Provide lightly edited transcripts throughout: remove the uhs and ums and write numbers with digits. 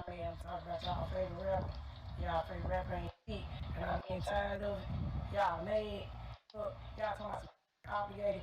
y'all man talk about y'all favorite rapper. Y'all favorite rapper ain't shit. And I'm getting tired of it. Y'all mad. Look, y'all talking about obligated.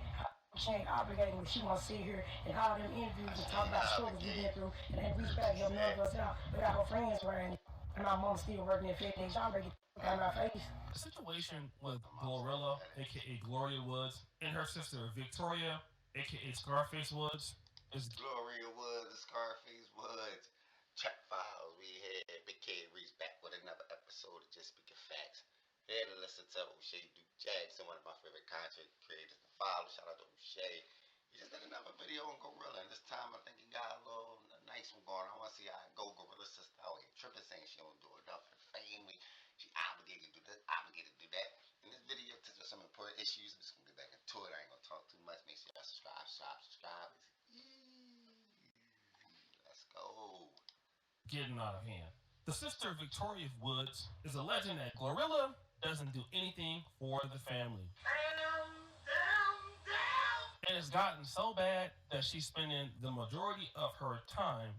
She ain't obligated when she want to sit here and all them interviews and talk about struggles we been through and then reach back and help none of us out. We got her friends around here. And my mom still working at FedEx. Y'all better get the fuck out of my face. The situation with Glorilla, aka Gloria Woods, and her sister Victoria, aka Scarface Woods, is Gloria Woods, Scarface Woods. Check files. We had Big K Reese back with another episode of Just Speaking Facts. Here to listen to O'Shea Duke Jackson, one of my favorite content creators to follow. Shout out to O'Shea. He just did another video on Glorilla, and this time I think he got a nice one going. I want to see how it go. Glorilla's sister out here tripping, saying she don't do enough for the family. She obligated to do this, obligated to do that. In this video, touches some important issues. I'm just going to get back into it. I ain't going to talk too much. Make sure y'all subscribe. It's easy. Let's go. getting out of hand. The sister Victoria Woods is alleging that Glorilla doesn't do anything for the family. And it's gotten so bad that she's spending the majority of her time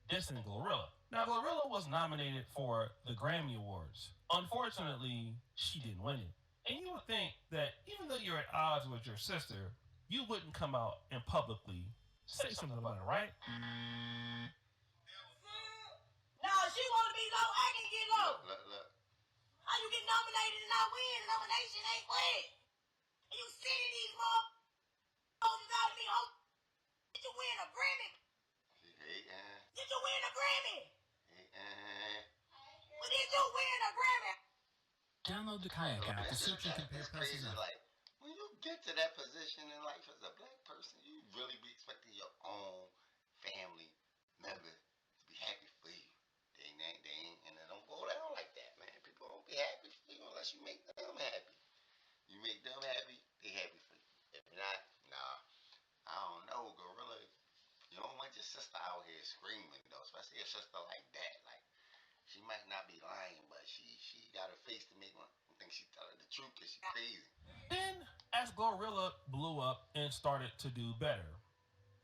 dissing Glorilla. Now, Glorilla was nominated for the Grammy Awards. Unfortunately, she didn't win it. And you would think that even though you're at odds with your sister, you wouldn't come out and publicly say something about it, right? No, she want to be low, I can get low. Look. How you get nominated and not win? The nomination ain't win. And you sitting these motherfuckers out of me, did you win a Grammy? Did you win a Grammy? Well, did you win a Grammy? Download the Kayak app to search and compare prices. Like, when you get to that position in life as a black person, you really be expecting your own family member to be happy for you. They ain't, and it don't go down like that, man. People don't be happy for you unless you make them happy. You make them happy, they happy for you. If not, nah. I don't know, Glorilla. You don't want your sister out here screaming though, especially a sister like that. Like, she might not be lying, but she got her face to make one think she telling the truth because she crazy. Then, as Glorilla blew up and started to do better,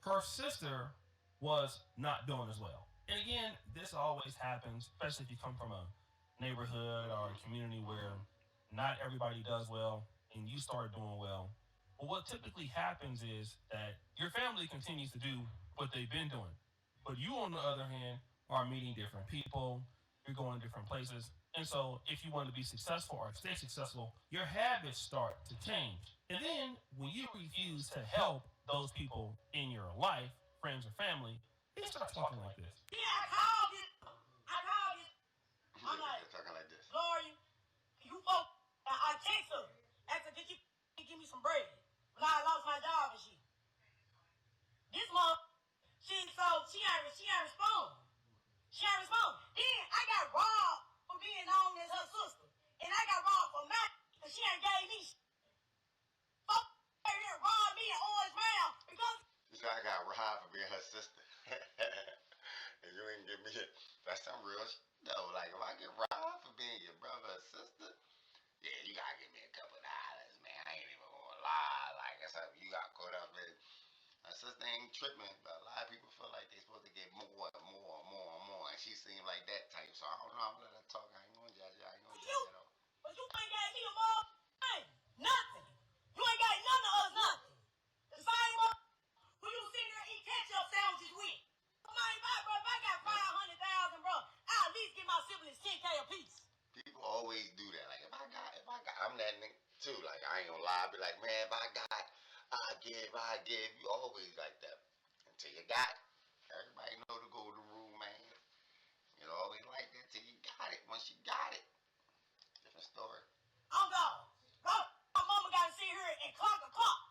her sister was not doing as well. And again, this always happens, especially if you come from a neighborhood or a community where not everybody does well and you start doing well. But what typically happens is that your family continues to do what they've been doing. But you, on the other hand, are meeting different people, you're going to different places. And so if you want to be successful or stay successful, your habits start to change. And then when you refuse to help those people in your life, friends or family, they start talking like this. Yeah, I called you. I'm like, talking like this. Gloria, you folks, I text her. Asked her, did you give me some bread? When I lost my job and shit. This month, she ain't respond. She ain't respond. Then I got robbed for being known as her sister. And I got robbed for my because she ain't gave me shit. Fuck her here, robbed me in Orange Mound because So I got robbed for being her sister. And you ain't give me it. That's some real shit though. Like, if I get robbed for being your brother or sister, yeah, you gotta give me a couple dollars, man. I ain't even gonna lie. Like, that's how you got caught up in. My sister ain't tripping, but a lot of people feel like they supposed to get more and more. And she seemed like that type, so I don't know. I'm gonna let her talk. I ain't gonna judge her. At all. But you ain't gave me a ball. Nothing. You ain't got none of us nothing. The same one who you sitting there eat ketchup sandwiches with. If I got 500,000, bro, I'll at least give my siblings 10K a piece. People always do that. Like, if I got, I'm that nigga too. Like, I ain't gonna lie. I be like, man, if I got, I give. You always like that until you got it. Everybody know the golden rule, man. You always like that till you got it. Once you got it, different story. I'm gone. Bro, my mama gotta sit here and clock a clock.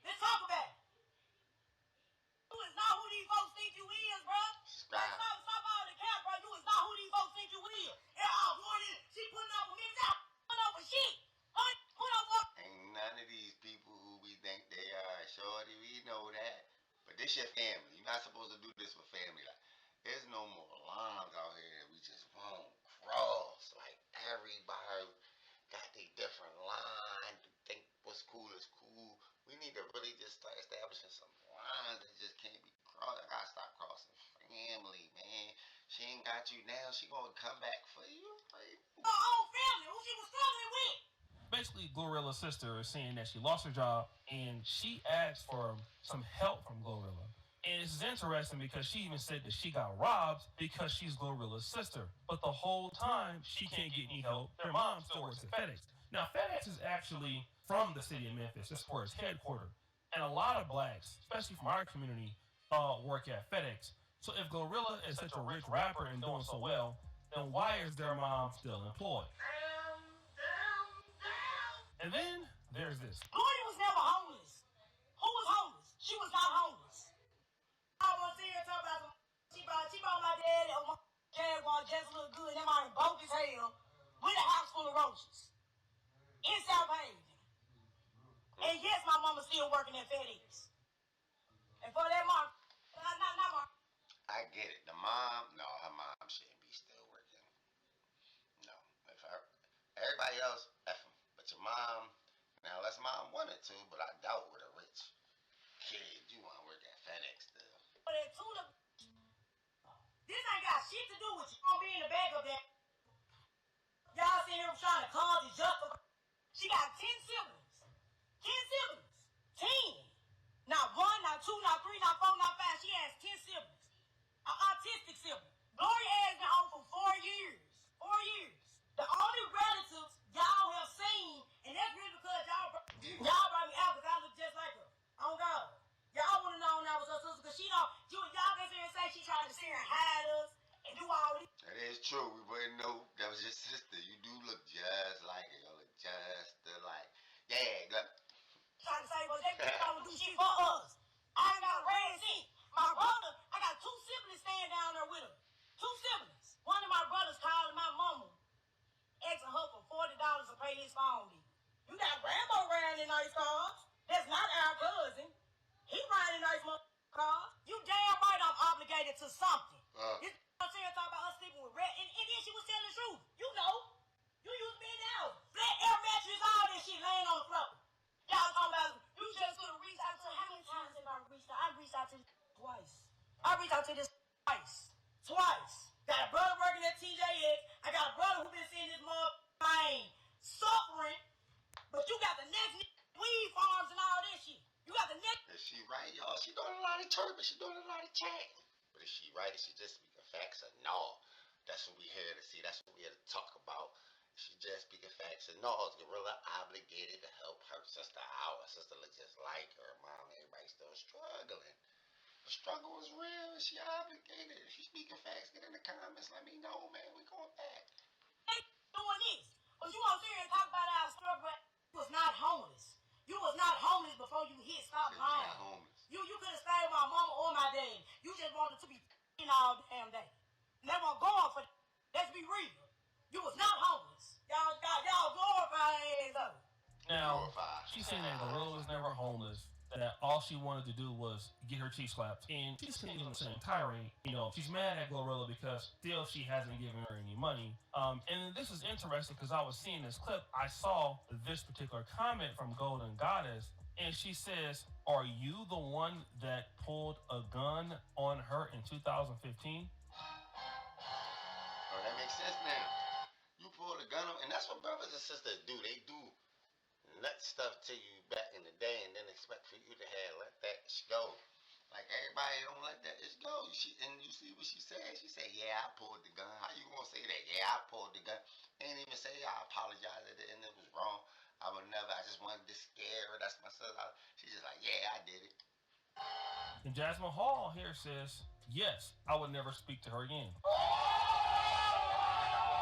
Let's talk about it. You is not who these folks think you is, bro. Like, stop all the cap, bro. You is not who these folks think you is. She putting up with me. Putting up with shit. Put up with. Ain't none of these people who we think they are, shorty. We know that. But this your family. You're not supposed to do this with family. Like, there's no more lines out here that we just won't cross. Like, everybody got their different line to think what's cool is cool. We need to really just start establishing some lines that just can't be crossed. I gotta stop crossing family, man. She ain't got you now. She gonna come back for you. Like, Her own family, who she was struggling with. Basically, Glorilla's sister is saying that she lost her job and she asked for some help from Glorilla. And this is interesting because she even said that she got robbed because she's Glorilla's sister. But the whole time, she can't get any help. Their mom still works at FedEx. Now, FedEx is actually from the city of Memphis. That's where it's headquartered. And a lot of blacks, especially from our community, work at FedEx. So if Glorilla is such a rich rapper and doing so well, then why is their mom still employed? And then there's this. Gloria was never homeless. Who was homeless? She was not homeless. I want to see her talk about she bought my dad and my Jaguar just look good. That mine broke as hell with a house full of roaches in South Haven. And yes, my mama's still working at FedEx. And for that mom, not mom. I get it. The mom, no, her mom shouldn't be still working. No, if her, everybody else, F 'em. But your mom, now unless mom wanted to, but I doubt with a rich kid, you want to work at FedEx still. But that tuna, this ain't got shit to do with you. Gonna be in the back of that. Y'all see him trying to cause it just for. She got 10 siblings. 10 siblings. 10. Not 1, not 2, not 3, not 4, not 5. She has 10 siblings. An autistic sibling. Gloria has been home for 4 years. 4 years. The only relatives y'all have seen, and that's really because y'all brought me out because I look just like her. Oh God. Y'all would have known I was her sister because y'all can sit here and say she tried to sit here and hide us and do all this. That is true. We wouldn't know that was your sister. You do look just like her. You look just alike. Yeah, look. Trying to say, well, they don't do shit for us. I ain't got a red seat. My brother, I got 2 siblings staying down there with her. 2 siblings. One of my brothers calling my mama, asking her for $40 to pay his phone bill. You got Rambo riding in nice cars. That's not our cousin. He riding nice cars. You damn right I'm obligated to something. This here talking about us sleeping with red, and then she was telling the truth. You know. You used to be in the house. Flat air mattress, all this shit laying on the floor. Y'all talking about you just couldn't reach out to her. How many times have I reached out? I reached out to this twice. I reached out to this twice. Got a brother working at TJX. I got a brother who been seeing this motherfucking suffering. But you got the next weed farms and all that shit. You got the next. Is she right, y'all? She doing a lot of chirping. She doing a lot of chatting. But is she right? Is she just speaking facts or no? That's what we here to see. That's what we here to talk about. She just speaking facts and no. Is Glorilla obligated to help her sister out? Her sister looks just like her mom. Everybody's still struggling. The struggle is real. Is she obligated? If she's speaking facts, get in the comments. Let me know, man. We going back. Doing this. But you want to hear talk about our struggle. You was not homeless. You was not homeless before you hit stop lying. You could have stayed with my mama or my dad. You just wanted to be all damn day. And they weren't going for that. Let's be real. You was not homeless. Y'all glorifying though. Now, she's saying that Glorilla was never homeless, that all she wanted to do was get her cheek slapped. And she's continuing the same tirade. You know, she's mad at Glorilla because still she hasn't given her any money. And this is interesting because I was seeing this clip. I saw this particular comment from Golden Goddess. And she says, are you the one that pulled a gun on her in 2015? Oh, that makes sense now. You pulled a gun on, and that's what brothers and sisters do. They do nut stuff to you back in the day and then expect for you to have let that go. Like everybody don't let that go. And you see what she said? She said, yeah, I pulled the gun. How you gonna say that? Yeah, I pulled the gun. Ain't even say I apologize and it was wrong. I just wanted to scare her. That's my sister. She's just like, yeah, I did it. And Jasmine Hall here says, yes, I would never speak to her again.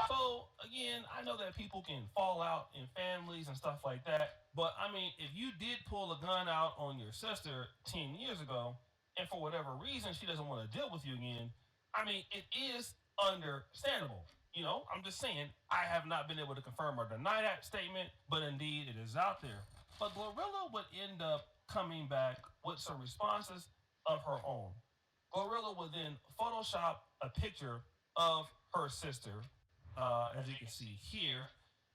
So, again, I know that people can fall out in families and stuff like that. But, I mean, if you did pull a gun out on your sister 10 years ago, and for whatever reason she doesn't want to deal with you again, I mean, it is understandable. You know, I'm just saying, I have not been able to confirm or deny that statement, but indeed it is out there. But Glorilla would end up coming back with some responses of her own. Glorilla would then Photoshop a picture of her sister, as you can see here.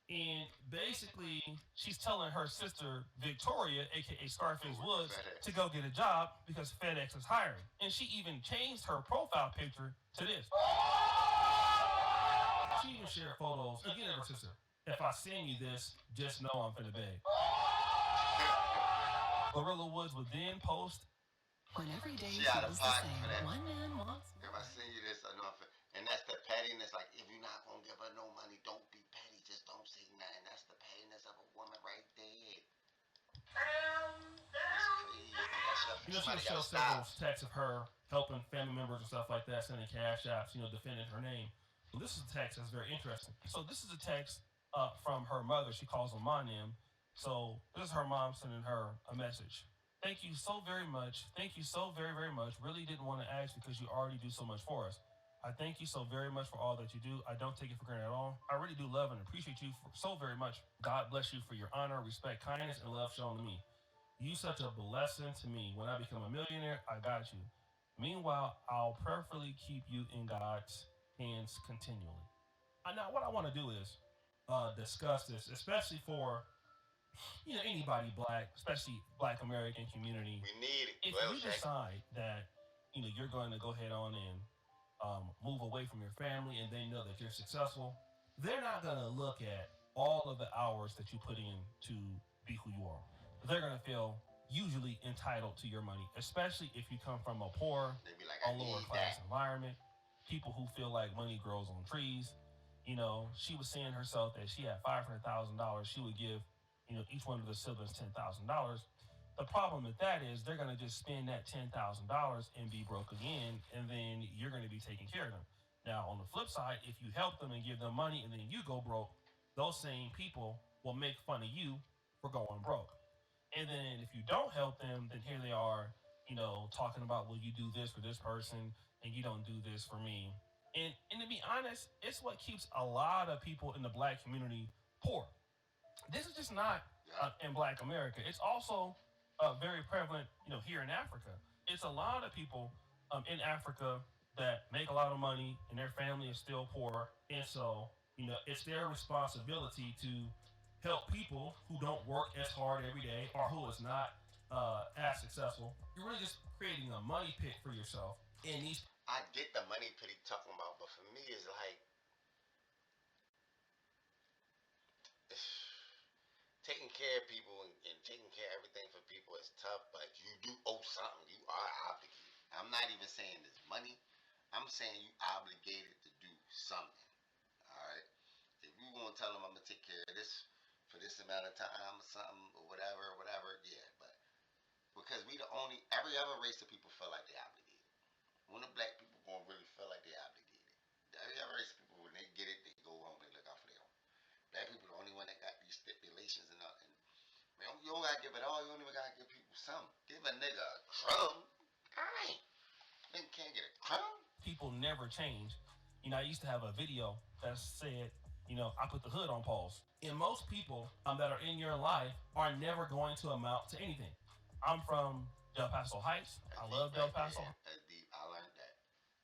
And basically, she's telling her sister, Victoria, aka Scarface Woods, to go get a job because FedEx is hiring. And she even changed her profile picture to this. even shared photos again of her sister. If I send you this, just know I'm finna beg. Glorilla Woods would then post. When every day She feels out of the pocket same, for that. one man wants If I send you this, I know. And that's the pettiness. Like, if you're not gonna give her no money, don't be petty. Just don't say nothing. That's the pettiness of a woman right there. That's crazy. You know, she would show several texts of her helping family members and stuff like that, sending cash apps, defending her name. Well, this is a text that's very interesting. So this is a text from her mother. She calls her my name. So this is her mom sending her a message. Thank you so very much. Thank you so very, very much. Really didn't want to ask because you already do so much for us. I thank you so very much for all that you do. I don't take it for granted at all. I really do love and appreciate you so very much. God bless you for your honor, respect, kindness, and love shown to me. You such a blessing to me. When I become a millionaire, I got you. Meanwhile, I'll prayerfully keep you in God's hands continually. Now, what I want to do is discuss this, especially for anybody black, especially Black American community. We need it. If you decide that you're going to go ahead on and move away from your family, and they know that you're successful, they're not going to look at all of the hours that you put in to be who you are. They're going to feel usually entitled to your money, especially if you come from a poor or lower class environment. People who feel like money grows on trees. She was saying herself that she had $500,000. She would give each one of the siblings $10,000. The problem with that is they're going to just spend that $10,000 and be broke again, and then you're going to be taking care of them. Now, on the flip side, if you help them and give them money and then you go broke, those same people will make fun of you for going broke. And then if you don't help them, then here they are, talking about, well, you do this for this person and you don't do this for me. And to be honest, it's what keeps a lot of people in the Black community poor. This is just not in Black America. It's also very prevalent, here in Africa. It's a lot of people in Africa that make a lot of money and their family is still poor. And so, it's their responsibility to help people who don't work as hard every day or who is not as successful. You're really just creating a money pit for yourself. And I get the money pit he talking about, but for me, it's like taking care of people and taking care of everything for people is tough, but you do owe something. You are obligated. I'm not even saying this money. I'm saying you obligated to do something. All right. If you gonna tell them I'm gonna take care of this for this amount of time or something or whatever, yeah. But because we every other race of people feel like they're obligated. When the Black people gonna really feel like they're obligated. Every other race of people, when they get it, they go home and look out for their own. Black people the only one that got these stipulations and all. And man, you don't gotta give it all. You don't even gotta give people something. Give a nigga a crumb. Alright. Nigga can't get a crumb. People never change. I used to have a video that said, I put the hood on pause. And most people that are in your life are never going to amount to anything. I'm from Del Paso Heights. I love Del Paso. That's deep. I learned that.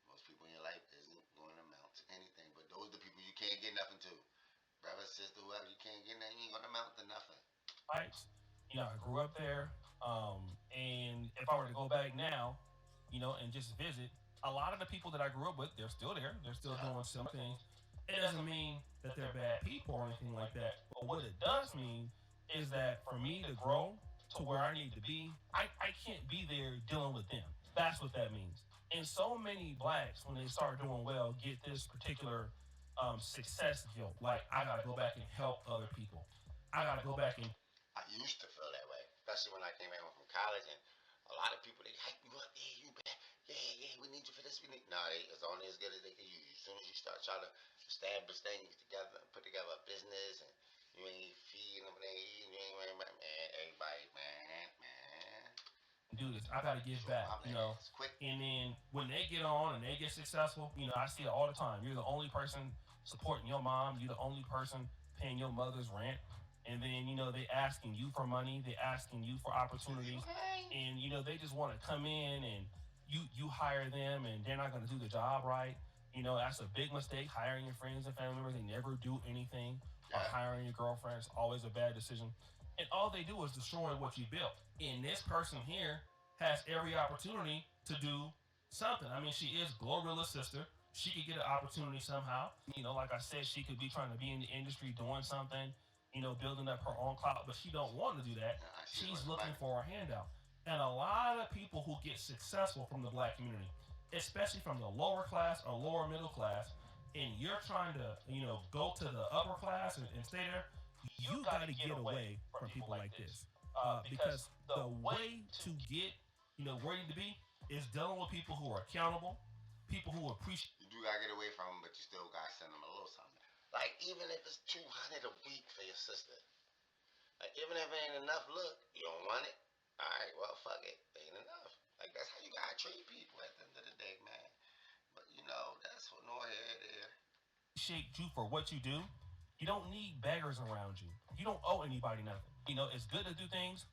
Most people in your life isn't going to amount to anything. But those are the people you can't get nothing to. Brother, sister, whoever, you can't get nothing. You ain't going to amount to nothing. Heights. I grew up there. And if I were to go back now, and just visit, a lot of the people that I grew up with, they're still there. They're still doing some things. It doesn't mean that they're bad people or anything like that. But what it does mean is that for me to grow to where I need to be, I can't be there dealing with them. That's what that means. And so many Blacks, when they start doing well, get this particular success guilt. Like, I gotta go back and help other people. I gotta go back and... I used to feel that way, especially when I came back home from college, and a lot of people, they hype you up. Yeah, you back. Yeah, we need you for this. Nah, they as only as good as they can use you. As soon as you start trying to establish things together and put together a business, and you ain't feeding them, they eating, you ain't worrying about, man, everybody, man. Do this. I gotta give back, And then when they get on and they get successful, I see it all the time. You're the only person supporting your mom. You're the only person paying your mother's rent. And then, they asking you for money. They asking you for opportunities. And, they just want to come in and you hire them and they're not going to do the job right. That's a big mistake, hiring your friends and family members. They never do anything. Or hiring your girlfriend is always a bad decision. And all they do is destroy what you built. And this person here has every opportunity to do something. I mean, she is Glorilla's sister. she could get an opportunity somehow. Like I said, she could be trying to be in the industry doing something, building up her own clout, but she don't want to do that. She's looking for a handout. And a lot of people who get successful from the black community, especially from the lower class or lower middle class, and you're trying to, go to the upper class and stay there, you got to get away from people like this. Because the way to get, where you need to be is dealing with people who are accountable, people who appreciate. You do gotta get away from them, but you still gotta send them a little something. Like even if it's 200 a week for your sister, like even if it ain't enough, look, you don't want it. All right, well fuck it, ain't enough. Like that's how you gotta treat people at the end of the day, man. But that's what no here there. Appreciate you for what you do. You don't need beggars around you. You don't owe anybody nothing. It's good to do things,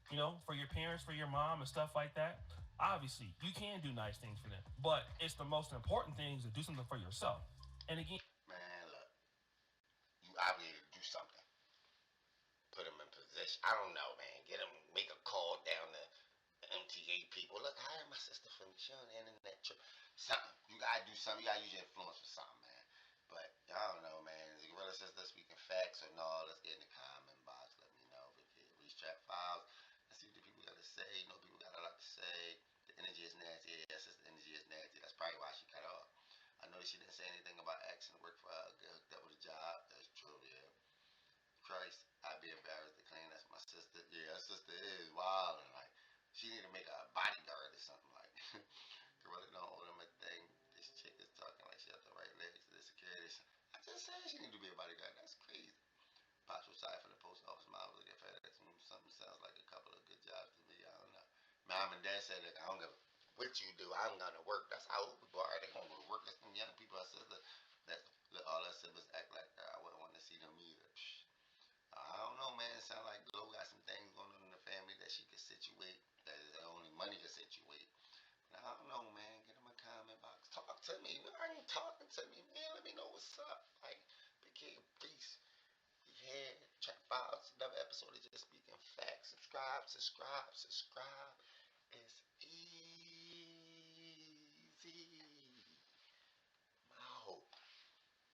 for your parents, for your mom, and stuff like that. Obviously, you can do nice things for them, but it's the most important thing is to do something for yourself. And again, Man, look, you obligated to do something. Put them in position. I don't know, man. Get them, make a call down to MTA people. Look, hire my sister for me. She on the internet trip. Something. You gotta do something. You gotta use your influence for something, man. But I don't know, man. Is the Gorilla Sister speaking facts or no? Let's get in the comment box. Let me know if it reach chat files. Let's see what the people got to say. People got a lot to say. The energy is nasty. Yeah, sister energy is nasty. That's probably why she cut off. I know she didn't say anything about asking to work for her. Get hooked up with a job. That's true, yeah. Christ, I'd be embarrassed to claim that's my sister. Yeah, her sister is wild and like she need to make a bodyguard or something like. Gorilla don't hold him a thing. This chick is talking like she has the right legs to the security. I just said she need to be a bodyguard. That's crazy. Pops was side for the post office. Mom was get FedEx. Something sounds like a couple of good jobs to me. I don't know. Mom and dad said, "Look, I don't give what you do. I'm gonna work." That's how old people are. They gonna go to work. That's some young people. I said that all our siblings act like that. I wouldn't want to see them either. I don't know, man. It sounds like Glow got some things going on in the family that she could situate. That is only money can situate. But I don't know, man. Get in my comment box. Talk to me. Why are you talking to me, man? Let me know what's up. Like, big kid, peace. Yeah, check files. Another episode of Just Speaking Facts. Subscribe. It's